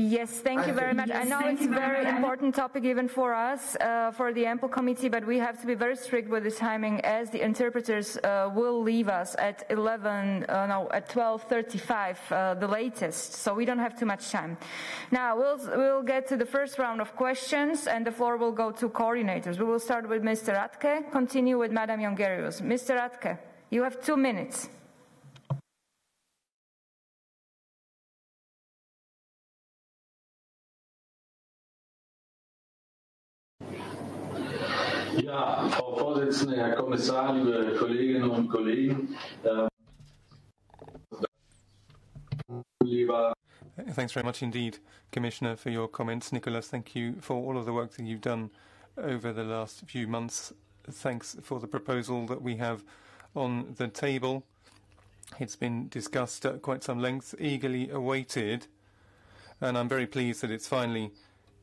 Yes, thank you very much. I know it's a very important topic even for us, for the Ample Committee, but we have to be very strict with the timing as the interpreters will leave us at 12:35, the latest, so we don't have too much time. Now, we'll get to the first round of questions, and the floor will go to coordinators. We will start with Mr. Radke, continue with Madam Jongerius. Mr. Radke, you have 2 minutes. Ja, Frau Vorsitzende, Herr Kommissar, liebe Kolleginnen und Kollegen, Thanks very much indeed, Commissioner, for your comments. Nicholas, thank you for all of the work that you've done over the last few months. Thanks for the proposal that we have on the table. It's been discussed at quite some length, eagerly awaited, and I'm very pleased that it's finally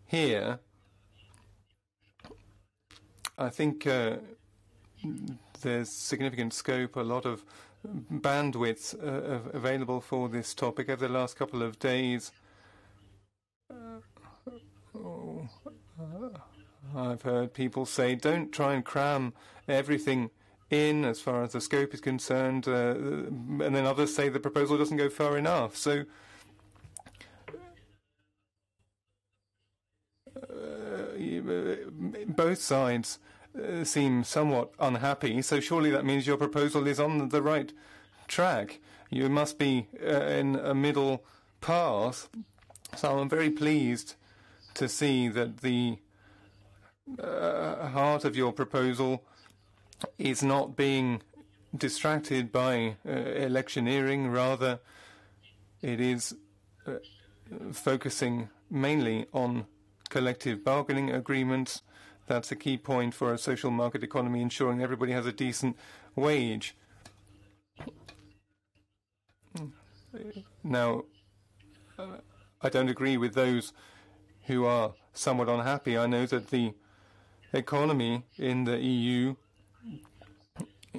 here. I think there's significant scope, a lot of bandwidth available for this topic. Over the last couple of days, I've heard people say, don't try and cram everything in as far as the scope is concerned, and then others say the proposal doesn't go far enough. So both sides seem somewhat unhappy, so surely that means your proposal is on the right track. You must be in a middle path. So I'm very pleased to see that the heart of your proposal is not being distracted by electioneering. Rather, it is focusing mainly on collective bargaining agreements. That's a key point for a social market economy, ensuring everybody has a decent wage. Now, I don't agree with those who are somewhat unhappy. I know that the economy in the EU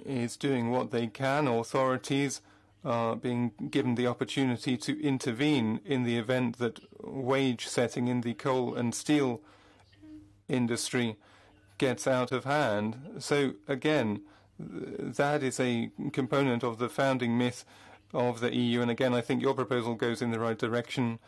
is doing what they can. Authorities are being given the opportunity to intervene in the event that wage setting in the coal and steel industry gets out of hand. So again, that is a component of the founding myth of the EU, and again I think your proposal goes in the right direction.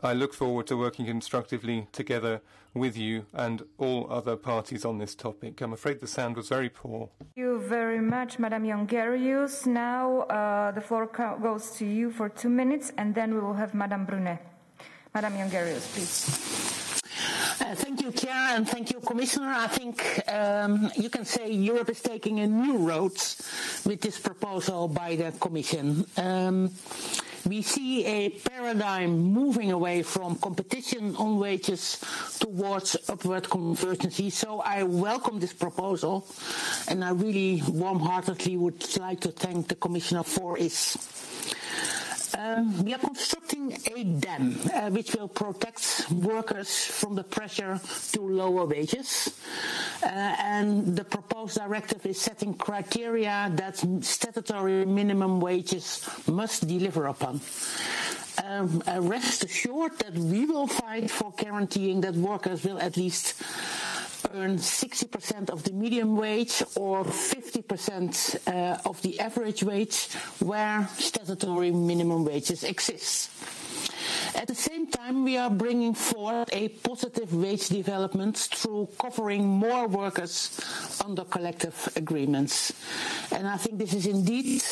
I look forward to working constructively together with you and all other parties on this topic. I'm afraid the sound was very poor. Thank you very much, Madam Jongerius. Now the floor goes to you for 2 minutes, and then we will have Madam Brunet. Madam Jongerius, please. Thank you, Chair, and thank you, Commissioner. I think you can say Europe is taking a new road with this proposal by the Commission. We see a paradigm moving away from competition on wages towards upward convergency. So I welcome this proposal, and I really warm-heartedly would like to thank the Commissioner for it. We are constructing a dam which will protect workers from the pressure to lower wages. And the proposed directive is setting criteria that statutory minimum wages must deliver upon. Rest assured that we will fight for guaranteeing that workers will at least earn 60% of the median wage or 50% of the average wage where statutory minimum wages exist. At the same time, we are bringing forward a positive wage development through covering more workers under collective agreements. And I think this is indeed,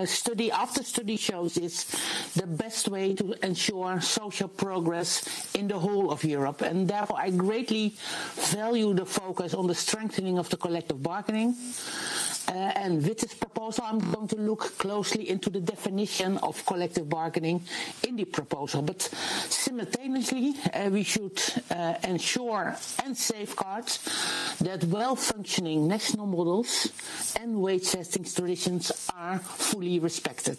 study after study shows this, the best way to ensure social progress in the whole of Europe. And therefore, I greatly value the focus on the strengthening of the collective bargaining. And with this proposal, I'm going to look closely into the definition of collective bargaining in the proposal. But simultaneously, we should ensure and safeguard that well-functioning national models and wage-setting traditions are fully respected.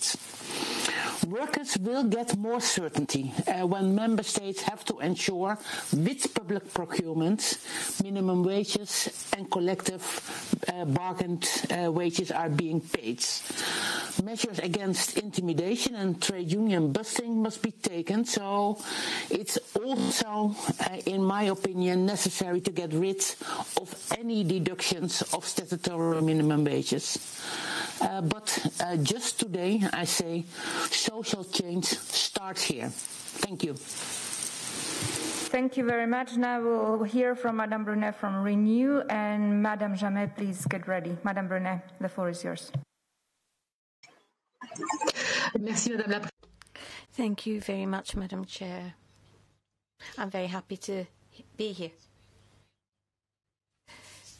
Workers will get more certainty when member states have to ensure with public procurement minimum wages and collective bargained wages are being paid. measures against intimidation and trade union busting must be taken. So it's also, in my opinion, necessary to get rid of any deductions of statutory minimum wages. But just today, I say social change starts here. Thank you. Thank you very much. Now we'll hear from Madame Brunet from Renew, and Madame Jamet, please get ready. Madame Brunet, the floor is yours. Thank you very much, Madam Chair. I'm very happy to be here.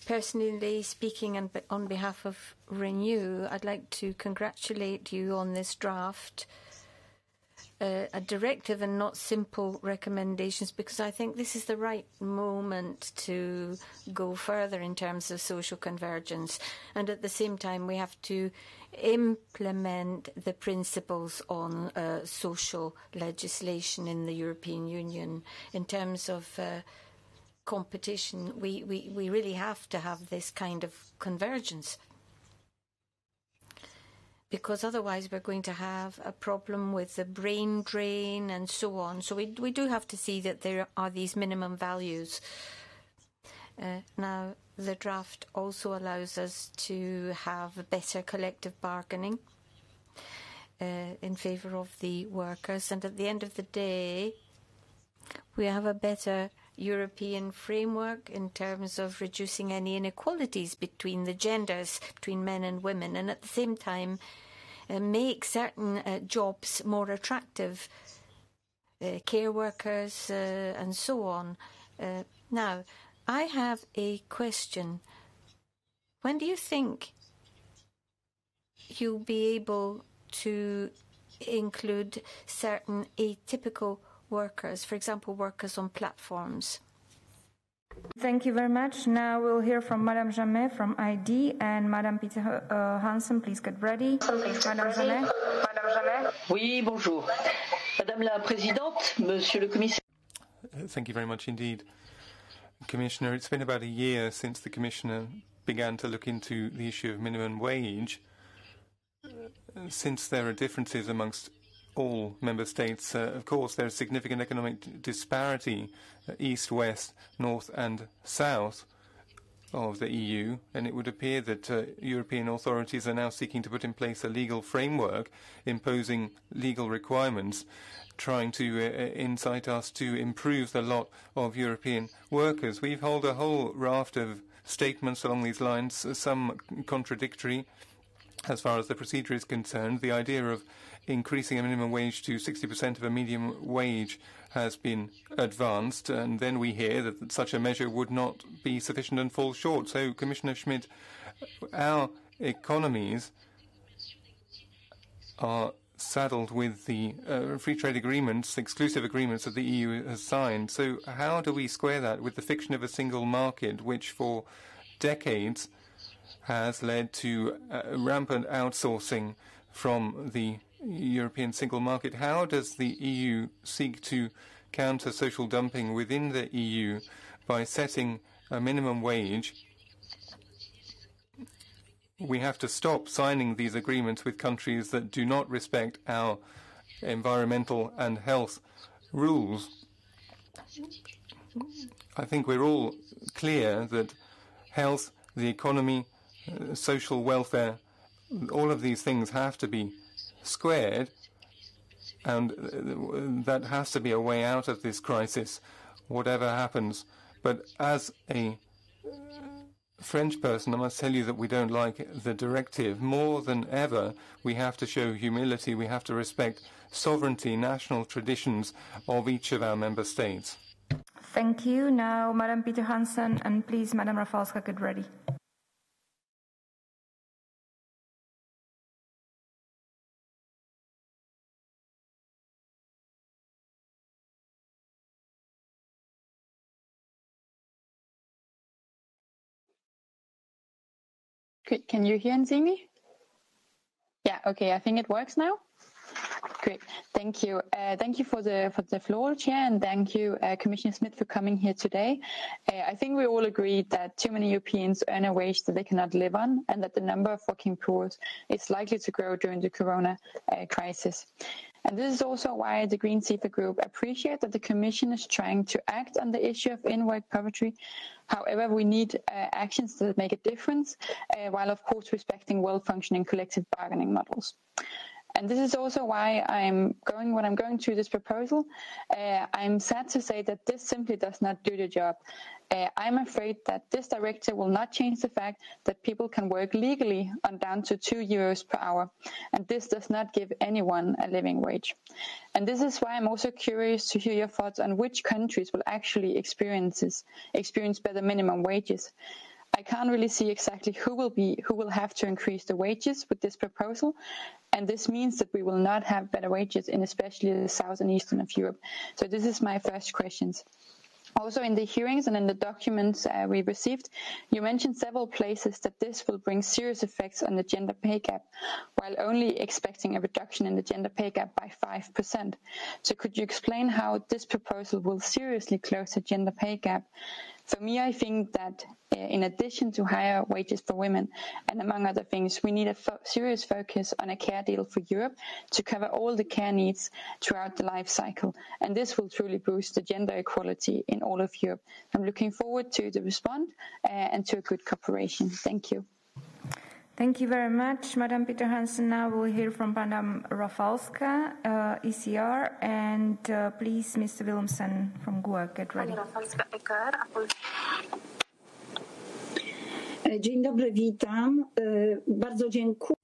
Personally speaking, and on behalf of Renew, I'd like to congratulate you on this draft, a directive and not simple recommendations, because I think this is the right moment to go further in terms of social convergence. And at the same time, we have to implement the principles on social legislation in the European Union. In terms of competition, we really have to have this kind of convergence, because otherwise we're going to have a problem with the brain drain and so on. So we do have to see that there are these minimum values. Now, the draft also allows us to have better collective bargaining in favour of the workers. And at the end of the day, we have a better European framework in terms of reducing any inequalities between the genders, between men and women, and at the same time make certain jobs more attractive, care workers and so on. Now, I have a question. When do you think you'll be able to include certain atypical workers, for example, workers on platforms? Thank you very much. Now we'll hear from Madame Jamet from ID, and Madame Peter Hansen, please get ready. Madame Jamet. Oui, bonjour. Madame la Présidente, Monsieur le Commissaire. Thank you very much indeed. Commissioner, it's been about a year since the Commissioner began to look into the issue of minimum wage. Since there are differences amongst all member states, of course, there is significant economic disparity, east, west, north and south of the EU, and it would appear that European authorities are now seeking to put in place a legal framework, imposing legal requirements, trying to incite us to improve the lot of European workers. We've held a whole raft of statements along these lines, some contradictory as far as the procedure is concerned. The idea of increasing a minimum wage to 60% of a medium wage has been advanced, and then we hear that such a measure would not be sufficient and fall short. So, Commissioner Schmidt, our economies are saddled with the free trade agreements, exclusive agreements that the EU has signed. So how do we square that with the fiction of a single market, which for decades has led to rampant outsourcing from the European single market? How does the EU seek to counter social dumping within the EU by setting a minimum wage? We have to stop signing these agreements with countries that do not respect our environmental and health rules. I think we're all clear that health, the economy, social welfare, all of these things have to be squared, and that has to be a way out of this crisis, whatever happens. But as a French person, I must tell you that we don't like the directive. More than ever, we have to show humility. We have to respect sovereignty, national traditions of each of our member states. Thank you. Now, Madame Peter Hansen, and please, Madame Rafalska, get ready. Can you hear and see me? Yeah, okay, I think it works now. Great, thank you. Thank you for the floor, Chair, and thank you, Commissioner Smith, for coming here today. I think we all agree that too many Europeans earn a wage that they cannot live on, and that the number of working poor is likely to grow during the corona crisis. And this is also why the Green CIFA Group appreciate that the Commission is trying to act on the issue of in-work poverty. However, we need actions that make a difference, while of course respecting well-functioning collective bargaining models. And this is also why when I'm going through this proposal, I'm sad to say that this simply does not do the job. I'm afraid that this directive will not change the fact that people can work legally on down to €2 per hour, and this does not give anyone a living wage. And this is why I'm also curious to hear your thoughts on which countries will actually experience better minimum wages. I can't really see exactly who will have to increase the wages with this proposal, and this means that we will not have better wages in especially the south and eastern of Europe. So this is my first questions. Also in the hearings and in the documents we received, you mentioned several places that this will bring serious effects on the gender pay gap, while only expecting a reduction in the gender pay gap by 5%. So could you explain how this proposal will seriously close the gender pay gap? For me, I think that in addition to higher wages for women, and among other things, we need a serious focus on a care deal for Europe to cover all the care needs throughout the life cycle. And this will truly boost the gender equality in all of Europe. I'm looking forward to the response and to a good cooperation. Thank you. Thank you very much, Madam Peter Hansen. Now we'll hear from Madam Rafalska, ECR, and please, Mr. Willemsen from GUE, get ready. Dzień dobry, witam. Bardzo dziękuję.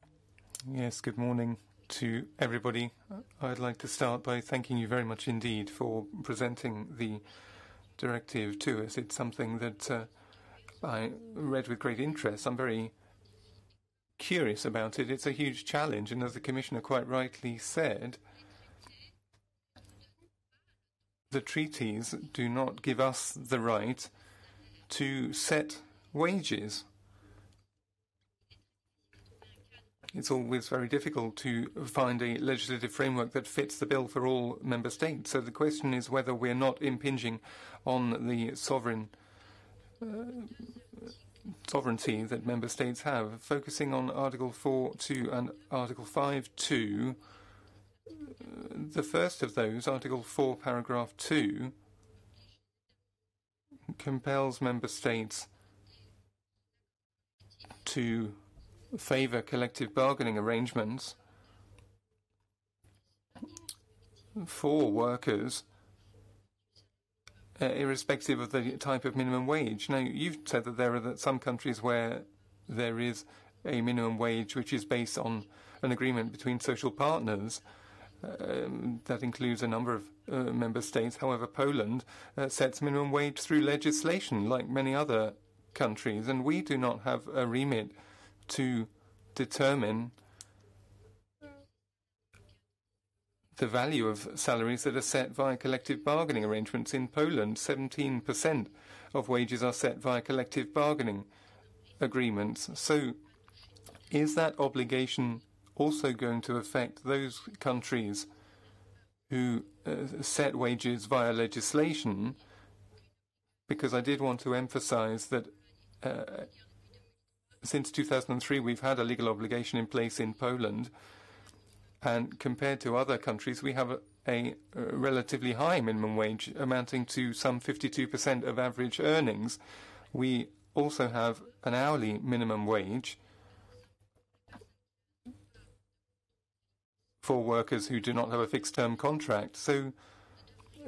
Yes, good morning to everybody. I'd like to start by thanking you very much indeed for presenting the directive to us. It's something that I read with great interest. I'm very curious about it. It's a huge challenge, and as the Commissioner quite rightly said, the treaties do not give us the right to set wages. It's always very difficult to find a legislative framework that fits the bill for all member states. So the question is whether we're not impinging on the sovereignty that member states have. Focusing on Article 4.2 and Article 5.2, the first of those, Article 4, Paragraph 2, compels member states to favour collective bargaining arrangements for workers irrespective of the type of minimum wage. Now, you've said that there are some countries where there is a minimum wage which is based on an agreement between social partners. That includes a number of member states. However, Poland sets minimum wage through legislation, like many other countries, and we do not have a remit to determine the value of salaries that are set via collective bargaining arrangements. In Poland, 17% of wages are set via collective bargaining agreements. So is that obligation also going to affect those countries who set wages via legislation? Because I did want to emphasize that since 2003 we've had a legal obligation in place in Poland, and compared to other countries we have a relatively high minimum wage amounting to some 52% of average earnings. We also have an hourly minimum wage for workers who do not have a fixed-term contract. So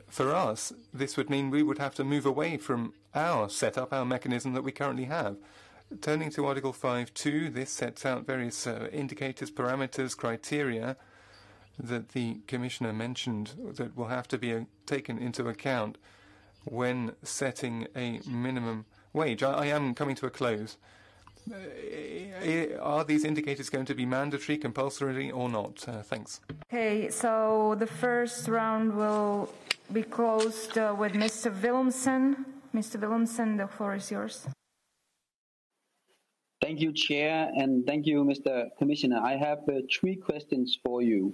for us, this would mean we would have to move away from our setup, our mechanism that we currently have. Turning to Article 5.2, this sets out various indicators, parameters, criteria that the Commissioner mentioned that will have to be taken into account when setting a minimum wage. I am coming to a close. Are these indicators going to be mandatory, compulsory, or not? Thanks. Okay, so the first round will be closed with Mr. Willemsen. Mr. Willemsen, the floor is yours. Thank you, Chair, and thank you, Mr. Commissioner. I have 3 questions for you.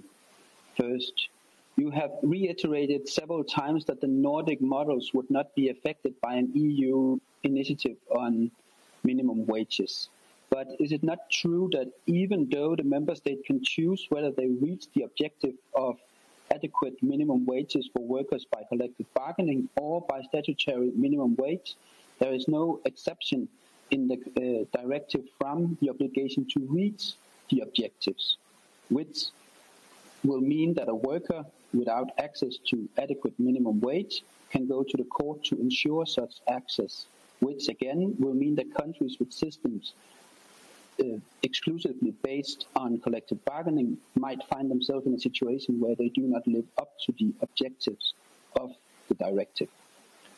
First, you have reiterated several times that the Nordic models would not be affected by an EU initiative on minimum wages. But is it not true that even though the member state can choose whether they reach the objective of adequate minimum wages for workers by collective bargaining or by statutory minimum wage, there is no exception in the directive from the obligation to reach the objectives, which will mean that a worker without access to adequate minimum wage can go to the court to ensure such access, which again will mean that countries with systems exclusively based on collective bargaining might find themselves in a situation where they do not live up to the objectives of the directive.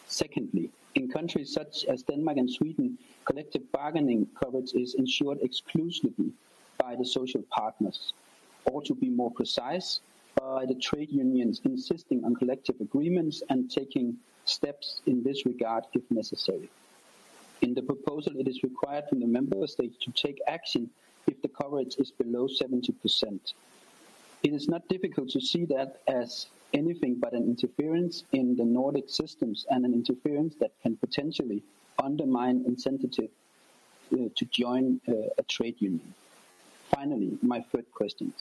Secondly, in countries such as Denmark and Sweden, collective bargaining coverage is ensured exclusively by the social partners, or to be more precise, by the trade unions insisting on collective agreements and taking steps in this regard if necessary. In the proposal, it is required from the member states to take action if the coverage is below 70%. It is not difficult to see that as anything but an interference in the Nordic systems and an interference that can potentially undermine incentive to join a trade union. Finally, my third question.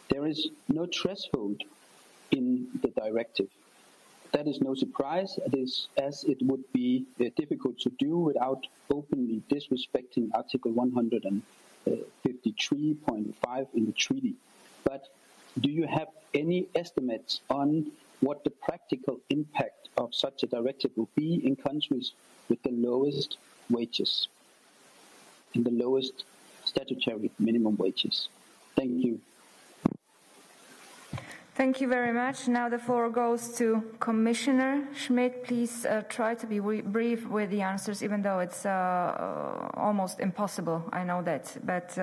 There is no threshold in the directive. That is no surprise, as it would be difficult to do without openly disrespecting Article 153.5 in the treaty. But do you have any estimates on what the practical impact of such a directive will be in countries with the lowest wages, and the lowest statutory minimum wages? Thank you. Thank you very much. Now the floor goes to Commissioner Schmidt. Please try to be brief with the answers, even though it's almost impossible, I know that. But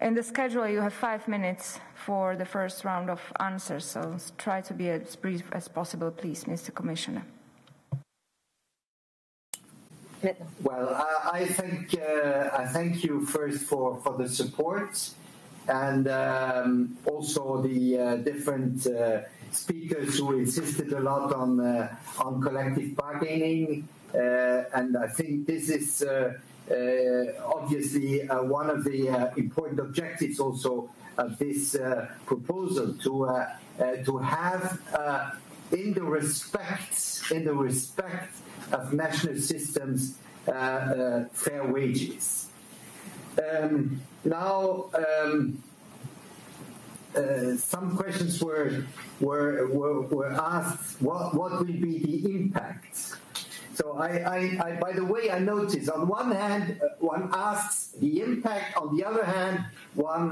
in the schedule, you have 5 minutes for the first round of answers, so try to be as brief as possible, please, Mr. Commissioner. Well, I thank you first for the support, and also the different speakers who insisted a lot on collective bargaining, and I think this is obviously one of the important objectives also of this proposal to have in the respect of national systems fair wages. Now, some questions were asked. What will be the impact? So, I by the way, I noticed on one hand one asks the impact. On the other hand, one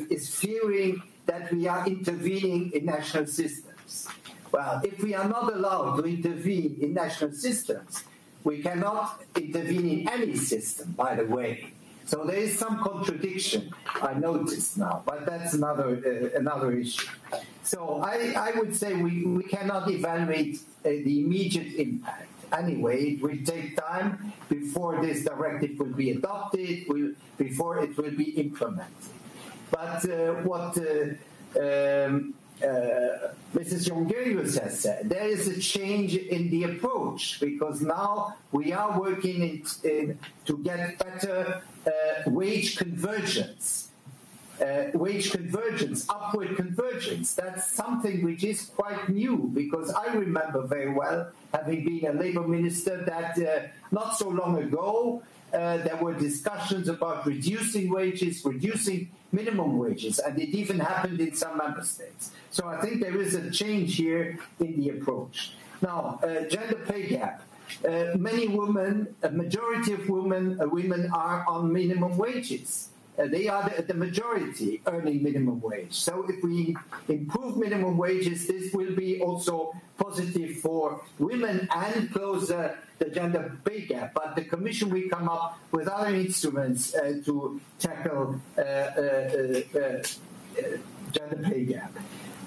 is fearing that we are intervening in national systems. Well, if we are not allowed to intervene in national systems, we cannot intervene in any system, by the way. So there is some contradiction, I noticed now, but that's another issue. So I would say we cannot evaluate the immediate impact. Anyway, it will take time before this directive will be adopted, before it will be implemented. But what Mrs. Jongerius has said, there is a change in the approach, because now we are working to get better wage convergence, upward convergence. That's something which is quite new, because I remember very well, having been a labor minister, that not so long ago there were discussions about reducing wages, reducing minimum wages, and it even happened in some member states. So I think there is a change here in the approach. Now, gender pay gap. Many women, a majority of women are on minimum wages. They are the majority earning minimum wage. So if we improve minimum wages, this will be also positive for women and close the gender pay gap. But the Commission will come up with other instruments to tackle gender pay gap.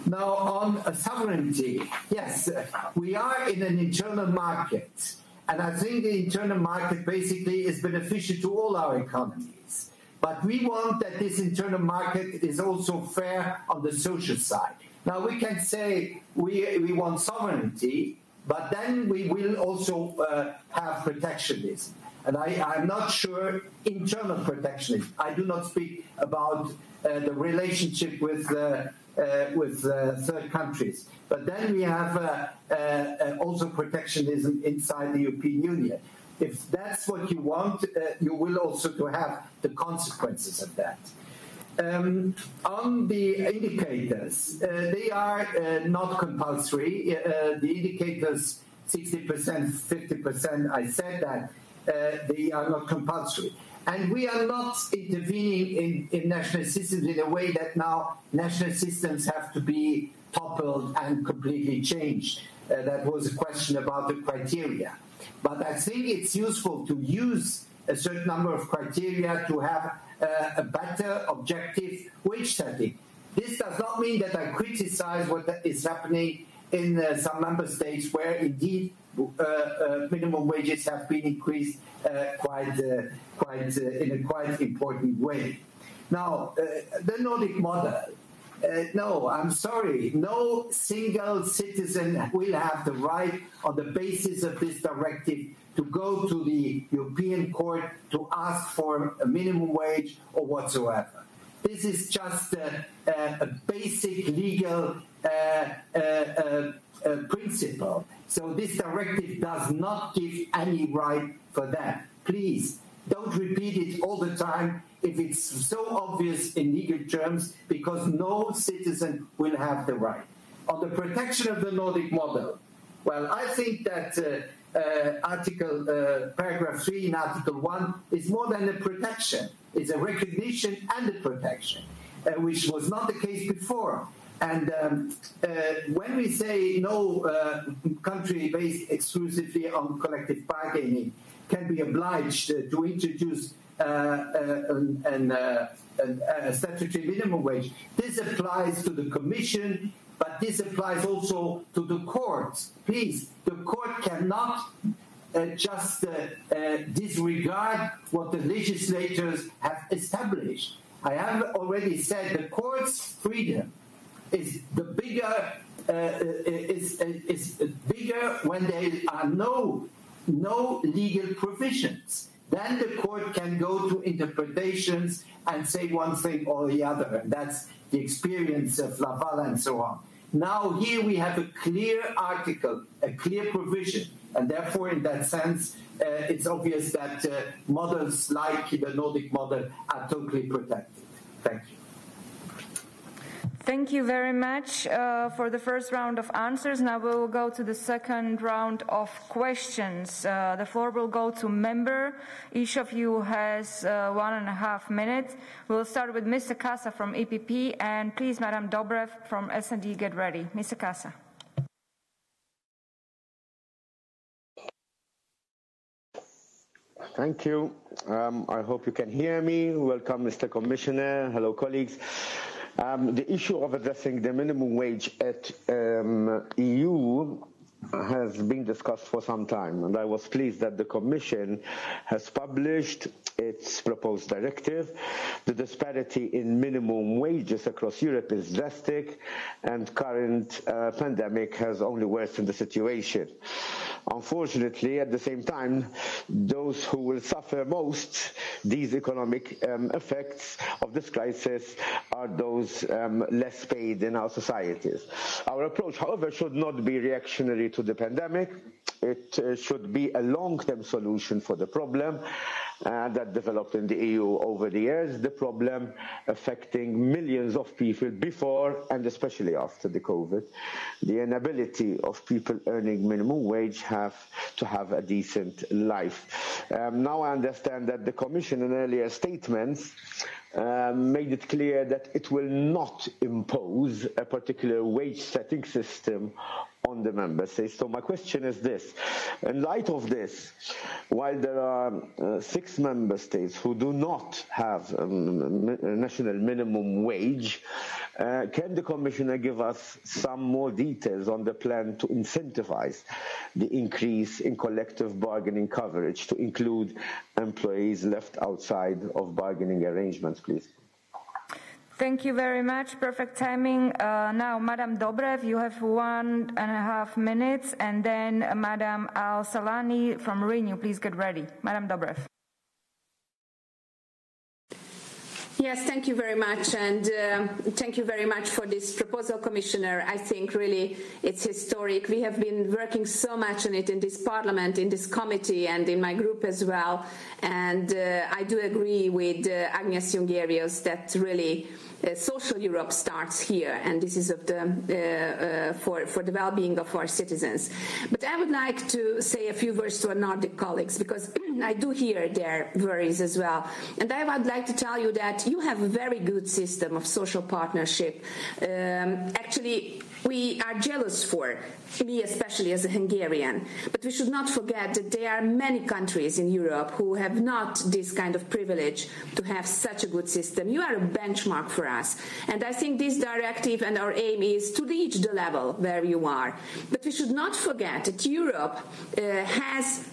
Now, on sovereignty, yes, we are in an internal market. And I think the internal market basically is beneficial to all our economies. But we want that this internal market is also fair on the social side. Now, we can say we want sovereignty, but then we will also have protectionism. And I'm not sure internal protectionism. I do not speak about the relationship with third countries. But then we have also protectionism inside the European Union. If that's what you want, you will also to have the consequences of that. On the indicators, they are not compulsory. The indicators, 60%, 50%, I said that, they are not compulsory. And we are not intervening in national systems in a way that now national systems have to be toppled and completely changed. That was a question about the criteria. But I think it's useful to use a certain number of criteria to have a better objective wage setting. This does not mean that I criticize what is happening in some member states where indeed minimum wages have been increased in a quite important way. Now, the Nordic model. No, I'm sorry. No single citizen will have the right, on the basis of this directive, to go to the European Court to ask for a minimum wage or whatsoever. This is just a basic legal principle. So this directive does not give any right for that. Please, don't repeat it all the time if it's so obvious in legal terms, because no citizen will have the right. On the protection of the Nordic model, well, I think that paragraph 3 in Article 1 is more than a protection. It's a recognition and a protection, which was not the case before. And when we say no country based exclusively on collective bargaining can be obliged to introduce a statutory minimum wage, this applies to the Commission, but this applies also to the courts. Please, the court cannot just disregard what the legislators have established. I have already said the court's freedom is bigger when there are no legal provisions. Then the court can go to interpretations and say one thing or the other. And that's the experience of Laval and so on. Now here we have a clear article, a clear provision, and therefore in that sense it's obvious that models like the Nordic model are totally protected. Thank you. Thank you very much for the first round of answers. Now we will go to the second round of questions. The floor will go to member. Each of you has 1.5 minutes. We'll start with Mr. Casa from EPP, and please, Madam Dobrev from S&D, get ready. Mr. Casa. Thank you. I hope you can hear me. Welcome, Mr. Commissioner. Hello, colleagues. The issue of addressing the minimum wage at EU has been discussed for some time, and I was pleased that the Commission has published its proposed directive. The disparity in minimum wages across Europe is drastic, and current pandemic has only worsened the situation. Unfortunately, at the same time, those who will suffer most these economic effects of this crisis are those less paid in our societies. Our approach, however, should not be reactionary to the pandemic. It should be a long-term solution for the problem that developed in the EU over the years, the problem affecting millions of people before and especially after the COVID. The inability of people earning minimum wage to have a decent life. Now I understand that the Commission in earlier statements made it clear that it will not impose a particular wage setting system on the member states. So my question is this: in light of this, while there are 6 member states who do not have a national minimum wage, Can the Commissioner give us some more details on the plan to incentivize the increase in collective bargaining coverage to include employees left outside of bargaining arrangements, please? Thank you very much. Perfect timing. Now, Madam Dobrev, you have 1.5 minutes, and then Madam Al-Salani from Renew. Please get ready. Madam Dobrev. Yes, thank you very much, and thank you very much for this proposal, Commissioner. I think really it's historic. We have been working so much on it in this Parliament, in this committee, and in my group as well. And I do agree with Agnes Jongerius that really social Europe starts here, and this is of the for the well-being of our citizens. But I would like to say a few words to our Nordic colleagues, because I do hear their worries as well. And I would like to tell you that you have a very good system of social partnership. Actually, we are jealous for, me especially as a Hungarian, but we should not forget that there are many countries in Europe who have not this kind of privilege to have such a good system. You are a benchmark for us, and I think this directive and our aim is to reach the level where you are. But we should not forget that Europe has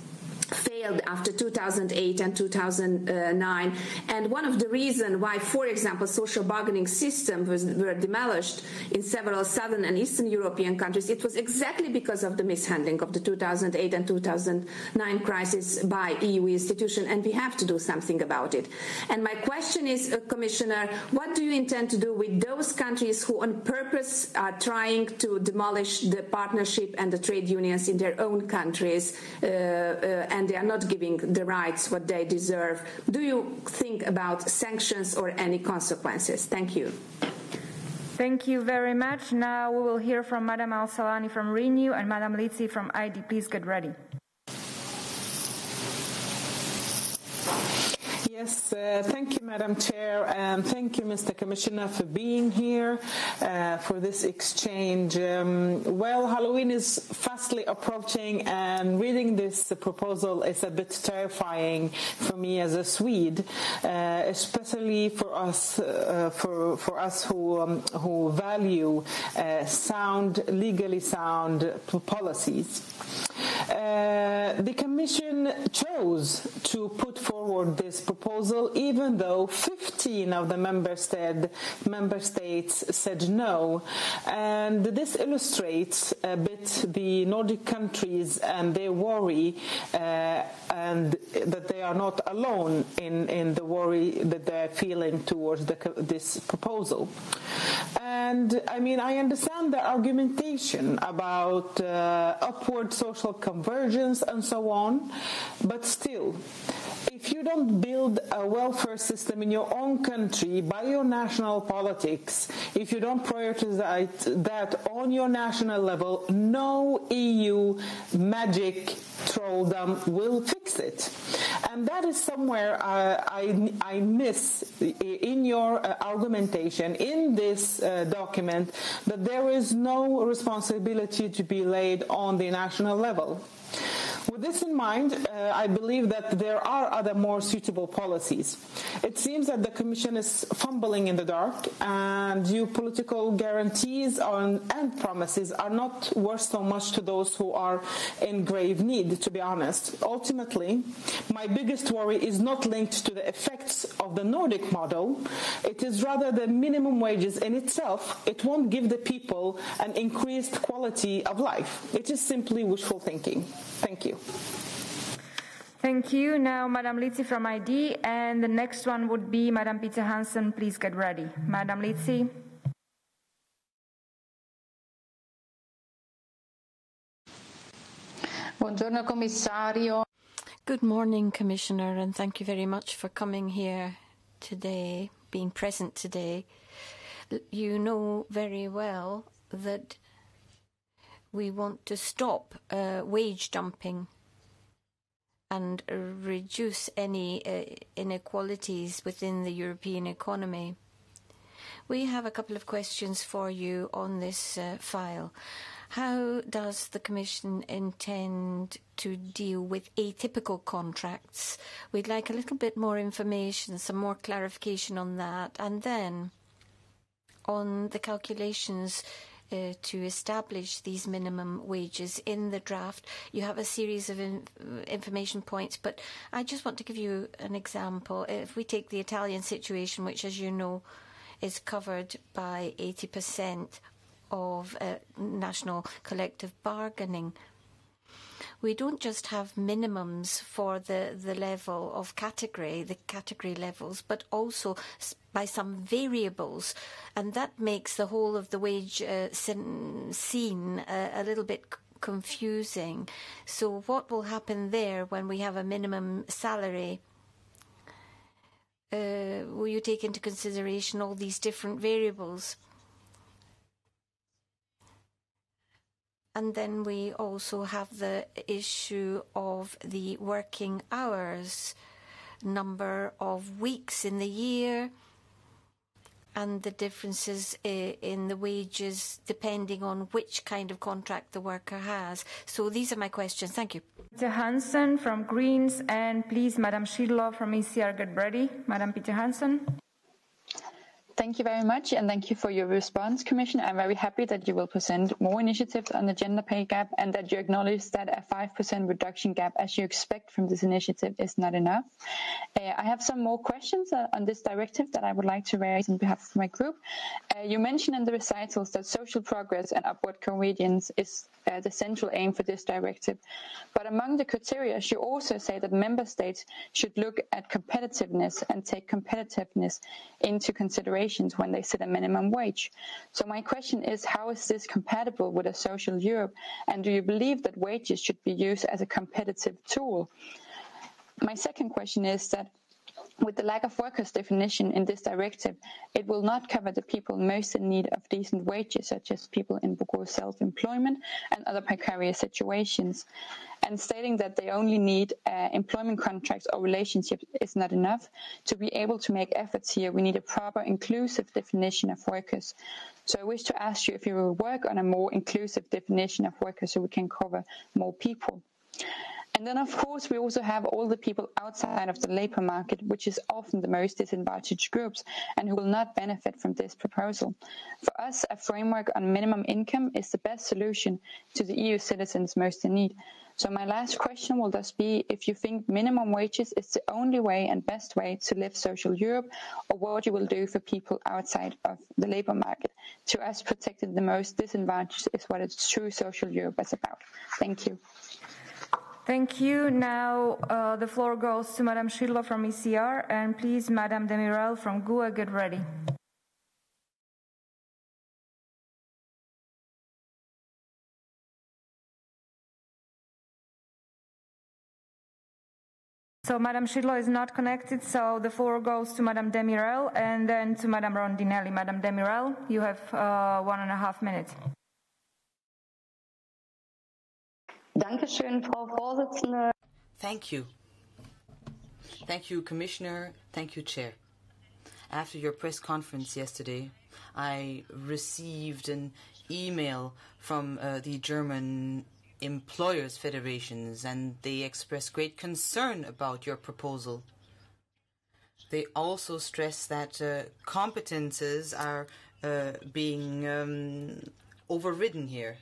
failed after 2008 and 2009, and one of the reasons why, for example, social bargaining systems were demolished in several southern and eastern European countries, it was exactly because of the mishandling of the 2008 and 2009 crisis by EU institutions, and we have to do something about it. And my question is, Commissioner, what do you intend to do with those countries who on purpose are trying to demolish the partnership and the trade unions in their own countries, and they are not giving the rights what they deserve? Do you think about sanctions or any consequences? Thank you. Thank you very much. Now we will hear from Madam Al-Salani from Renew and Madam Litsi from ID. Please get ready. Yes, thank you, Madam Chair, and thank you, Mr. Commissioner, for being here for this exchange. Well, Halloween is fastly approaching, and reading this proposal is a bit terrifying for me as a Swede, especially for us who value legally sound policies. The Commission chose to put forward this proposal even though 15 of the member states said no, and this illustrates a bit the Nordic countries and their worry, and that they are not alone in the worry that they're feeling towards this proposal. And I mean, I understand the argumentation about upward social convergence and so on, but still, if you don't build a welfare system in your own country by your national politics, if you don't prioritize that on your national level, no EU magic trolldom will fix it. And that is somewhere I miss in your argumentation in this document, that there is no responsibility to be laid on the national level. With this in mind, I believe that there are other more suitable policies. It seems that the Commission is fumbling in the dark, and your political guarantees and promises are not worth so much to those who are in grave need, to be honest. Ultimately, my biggest worry is not linked to the effects of the Nordic model. It is rather the minimum wages in itself. It won't give the people an increased quality of life. It is simply wishful thinking. Thank you. Thank you. Now, Madam Litsi from ID, and the next one would be Madam Peter Hansen. Please get ready. Madam Litsi. Buongiorno, Commissario. Good morning, Commissioner, and thank you very much for coming here today, being present today. You know very well that we want to stop wage dumping and reduce any inequalities within the European economy. We have a couple of questions for you on this file. How does the Commission intend to deal with atypical contracts? We'd like a little bit more information, some more clarification on that. And then on the calculations to establish these minimum wages in the draft. You have a series of information points, but I just want to give you an example. If we take the Italian situation, which, as you know, is covered by 80% of national collective bargaining, we don't just have minimums for the level of category, the category levels, but also by some variables, and that makes the whole of the wage scene a little bit confusing. So what will happen there when we have a minimum salary? Will you take into consideration all these different variables? And then we also have the issue of the working hours, number of weeks in the year, and the differences in the wages depending on which kind of contract the worker has. So these are my questions. Thank you. Peter Hansen from Greens, and please, Madam Schidlow from ECR, get ready. Madam Peter Hansen. Thank you very much, and thank you for your response, Commissioner. I'm very happy that you will present more initiatives on the gender pay gap and that you acknowledge that a 5% reduction gap, as you expect from this initiative, is not enough. I have some more questions on this directive that I would like to raise on behalf of my group. You mentioned in the recitals that social progress and upward convergence is the central aim for this directive. But among the criteria, you also say that member states should look at competitiveness and take competitiveness into considerations when they set a minimum wage. So my question is, how is this compatible with a social Europe? And do you believe that wages should be used as a competitive tool? My second question is that with the lack of workers definition in this directive, it will not cover the people most in need of decent wages, such as people in self-employment and other precarious situations. And stating that they only need employment contracts or relationships is not enough. To be able to make efforts here, we need a proper inclusive definition of workers. So I wish to ask you if you will work on a more inclusive definition of workers so we can cover more people. And then, of course, we also have all the people outside of the labour market, which is often the most disadvantaged groups and who will not benefit from this proposal. For us, a framework on minimum income is the best solution to the EU citizens most in need. So my last question will thus be if you think minimum wages is the only way and best way to live social Europe, or what you will do for people outside of the labour market. To us, protecting the most disadvantaged is what a true social Europe is about. Thank you. Thank you. Now the floor goes to Madam Schidlow from ECR, and please, Madam Demirel from GUE, get ready. So Madam Schidlow is not connected, so the floor goes to Madam Demirel and then to Madam Rondinelli. Madam Demirel, you have 1.5 minutes. Thank you. Thank you, Commissioner. Thank you, Chair. After your press conference yesterday, I received an email from the German employers' federations, and they expressed great concern about your proposal. They also stress that competences are being overridden here,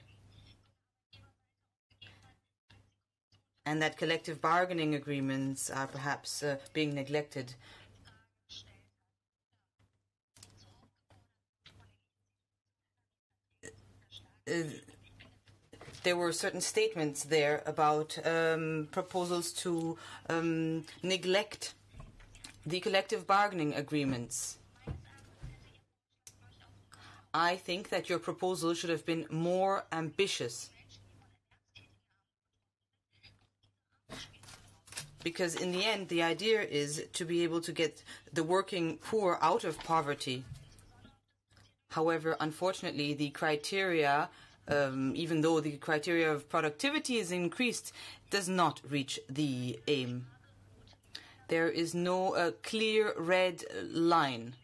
and that collective bargaining agreements are perhaps being neglected. There were certain statements there about proposals to neglect the collective bargaining agreements. I think that your proposal should have been more ambitious, because in the end, the idea is to be able to get the working poor out of poverty. However, unfortunately, the criteria, even though the criteria of productivity is increased, does not reach the aim. There is no clear red line.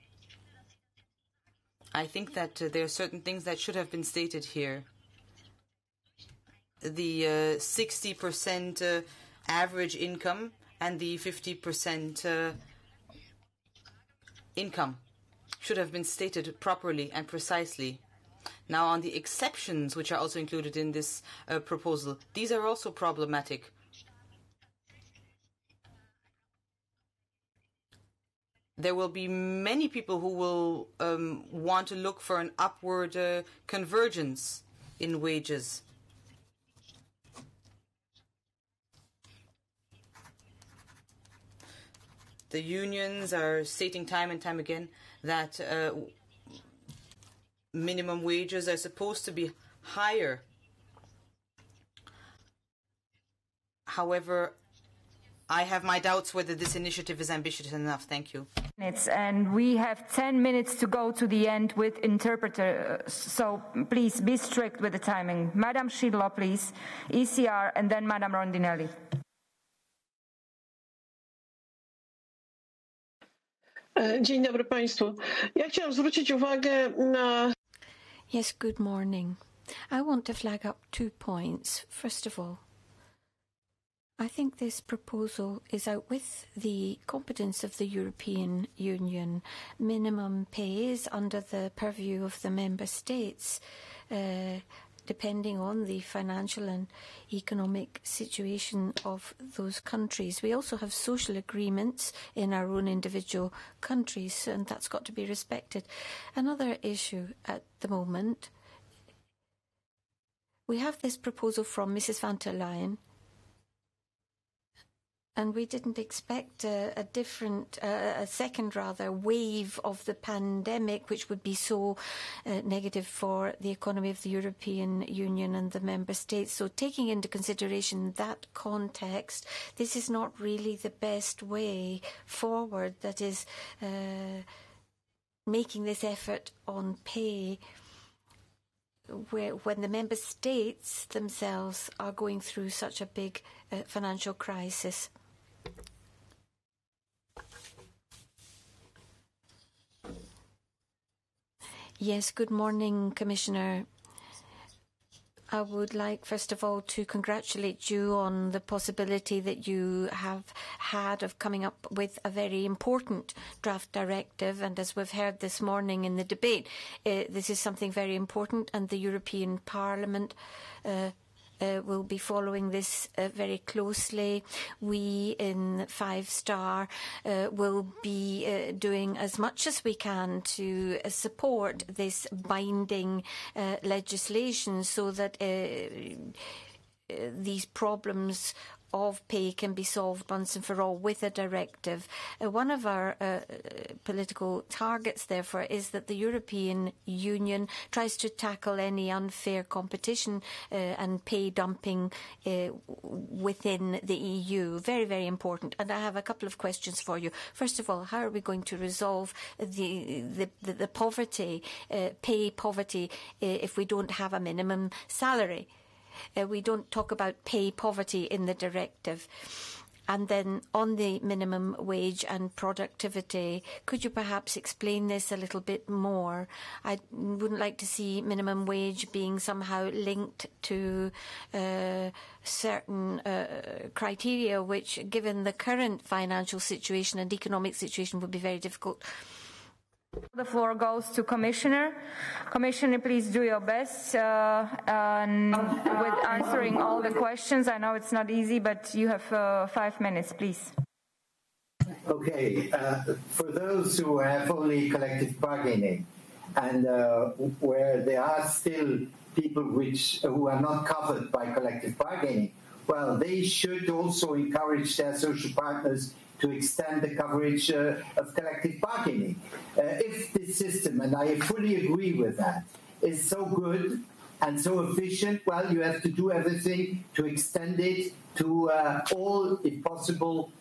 I think that there are certain things that should have been stated here. The 60% average income and the 50% income. should have been stated properly and precisely. Now, on the exceptions which are also included in this proposal, these are also problematic. There will be many people who will want to look for an upward convergence in wages. The unions are stating time and time again that minimum wages are supposed to be higher. However, I have my doubts whether this initiative is ambitious enough. Thank you. And we have 10 minutes to go to the end with interpreters, so please be strict with the timing. Madam Szydło, please, ECR, and then Madam Rondinelli. Dzień dobry Państwu. Ja chciałam zwrócić uwagę na... Yes, good morning. I want to flag up 2 points. First of all, I think this proposal is out with the competence of the European Union. Minimum pay is under the purview of the member states, depending on the financial and economic situation of those countries. We also have social agreements in our own individual countries, and that's got to be respected. Another issue at the moment, we have this proposal from Mrs. van der Leyen, and we didn't expect a second wave of the pandemic, which would be so negative for the economy of the European Union and the member states. So taking into consideration that context, this is not really the best way forward, that is making this effort on pay when the member states themselves are going through such a big financial crisis. Yes, good morning, Commissioner. I would like, first of all, to congratulate you on the possibility that you have had of coming up with a very important draft directive. And as we've heard this morning in the debate, this is something very important, and the European Parliament will be following this very closely. We in 5 Star will be doing as much as we can to support this binding legislation so that these problems of pay can be solved once and for all with a directive. One of our political targets, therefore, is that the European Union tries to tackle any unfair competition and pay dumping within the EU. Very, very important. And I have a couple of questions for you. First of all, how are we going to resolve the poverty, pay poverty, if we don't have a minimum salary? We don't talk about pay poverty in the directive. And then on the minimum wage and productivity, could you perhaps explain this a little bit more? I wouldn't like to see minimum wage being somehow linked to certain criteria, which, given the current financial situation and economic situation, would be very difficult. The floor goes to Commissioner. Commissioner, please do your best with answering all the questions. I know it's not easy, but you have 5 minutes, please. Okay. For those who have only collective bargaining and where there are still people who are not covered by collective bargaining, well, they should also encourage their social partners to extend the coverage of collective bargaining. If this system, and I fully agree with that, is so good and so efficient, well, you have to do everything to extend it to all, if possible,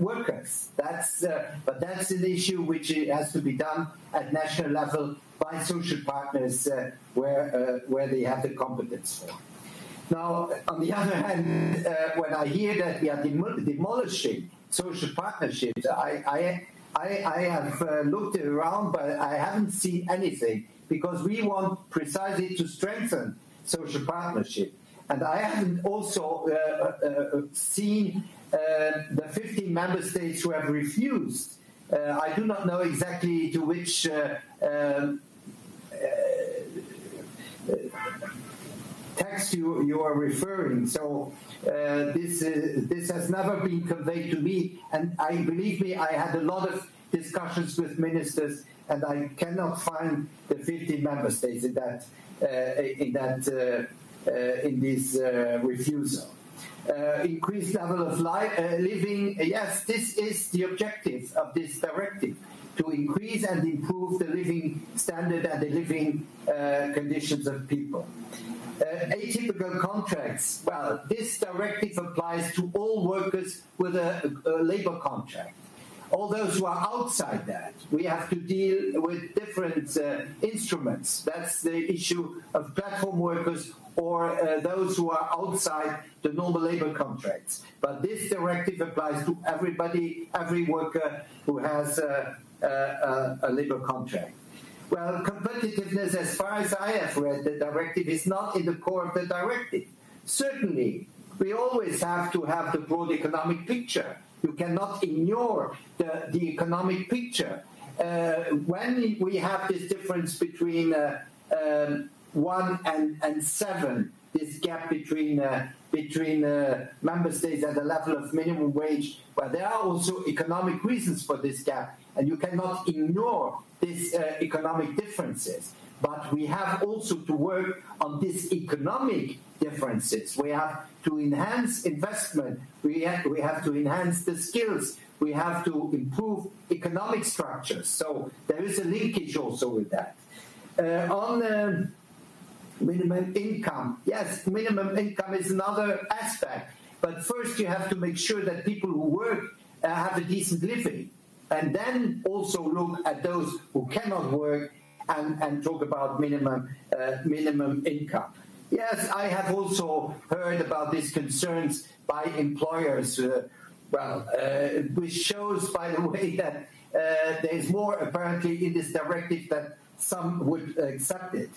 workers. But that's an issue which has to be done at national level by social partners where they have the competence for. Now, on the other hand, when I hear that we are demolishing social partnerships, I have looked around, but I haven't seen anything, because we want precisely to strengthen social partnership. And I haven't also seen the 15 member states who have refused I do not know exactly to which text you are referring. So this has never been conveyed to me, and believe me, I had a lot of discussions with ministers, and I cannot find the 15 member states in this refusal. Increased level of living, yes, this is the objective of this directive, to increase and improve the living standard and the living conditions of people. Atypical contracts, well, this directive applies to all workers with a labor contract. All those who are outside that, we have to deal with different instruments. That's the issue of platform workers or those who are outside the normal labor contracts. But this directive applies to everybody, every worker who has a labor contract. Well, competitiveness, as far as I have read the directive, is not in the core of the directive. Certainly, we always have to have the broad economic picture. You cannot ignore the economic picture. When we have this difference between 1 and 7, this gap between member states at the level of minimum wage, well, there are also economic reasons for this gap, and you cannot ignore these economic differences. But we have also to work on these economic differences. We have to enhance investment. We have to enhance the skills. We have to improve economic structures. So there is a linkage also with that. On minimum income, yes, minimum income is another aspect. But first you have to make sure that people who work have a decent living. And then also look at those who cannot work and talk about minimum income. Yes, I have also heard about these concerns by employers, which shows, by the way, that there is more apparently in this directive that some would accept it.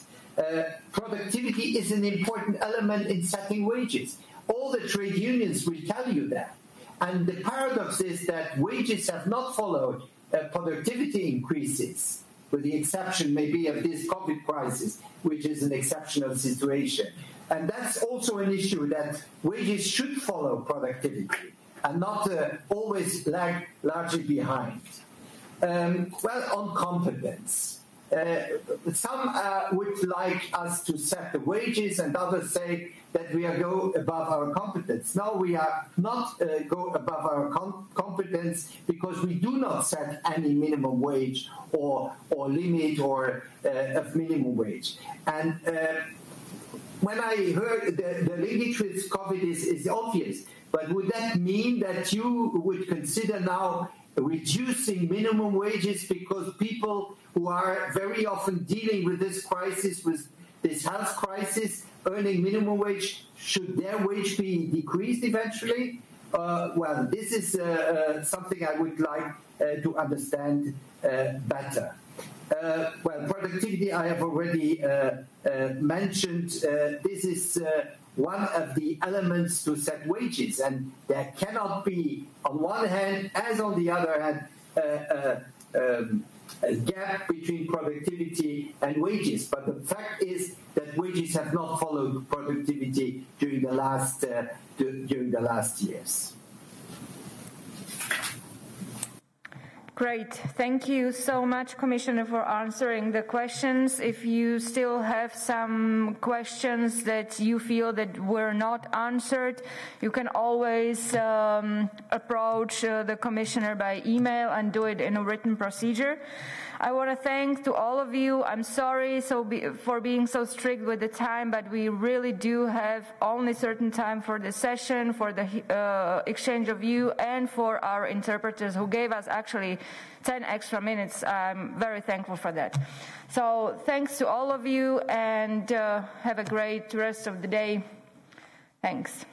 Productivity is an important element in setting wages. All the trade unions will tell you that. And the paradox is that wages have not followed productivity increases, with the exception maybe of this COVID crisis, which is an exceptional situation. And that's also an issue, that wages should follow productivity and not always lag largely behind. On competence. Some would like us to set the wages, and others say that we are go above our competence. No, we are not go above our competence, because we do not set any minimum wage or limit or of minimum wage. And when I heard the linkage with COVID is obvious, but would that mean that you would consider now reducing minimum wages because people who are very often dealing with this crisis, with this health crisis, earning minimum wage, should their wage be decreased eventually? Well, this is something I would like to understand better. Productivity I have already mentioned. This is one of the elements to set wages, and there cannot be, on one hand, as on the other hand, a gap between productivity and wages. But the fact is that wages have not followed productivity during the last years. Great. Thank you so much, Commissioner, for answering the questions. If you still have some questions that you feel that were not answered, you can always approach the Commissioner by email and do it in a written procedure. I want to thank to all of you. I'm sorry for being so strict with the time, but we really do have only certain time for the session, for the exchange of view, and for our interpreters who gave us actually 10 extra minutes. I'm very thankful for that. So thanks to all of you, and have a great rest of the day. Thanks.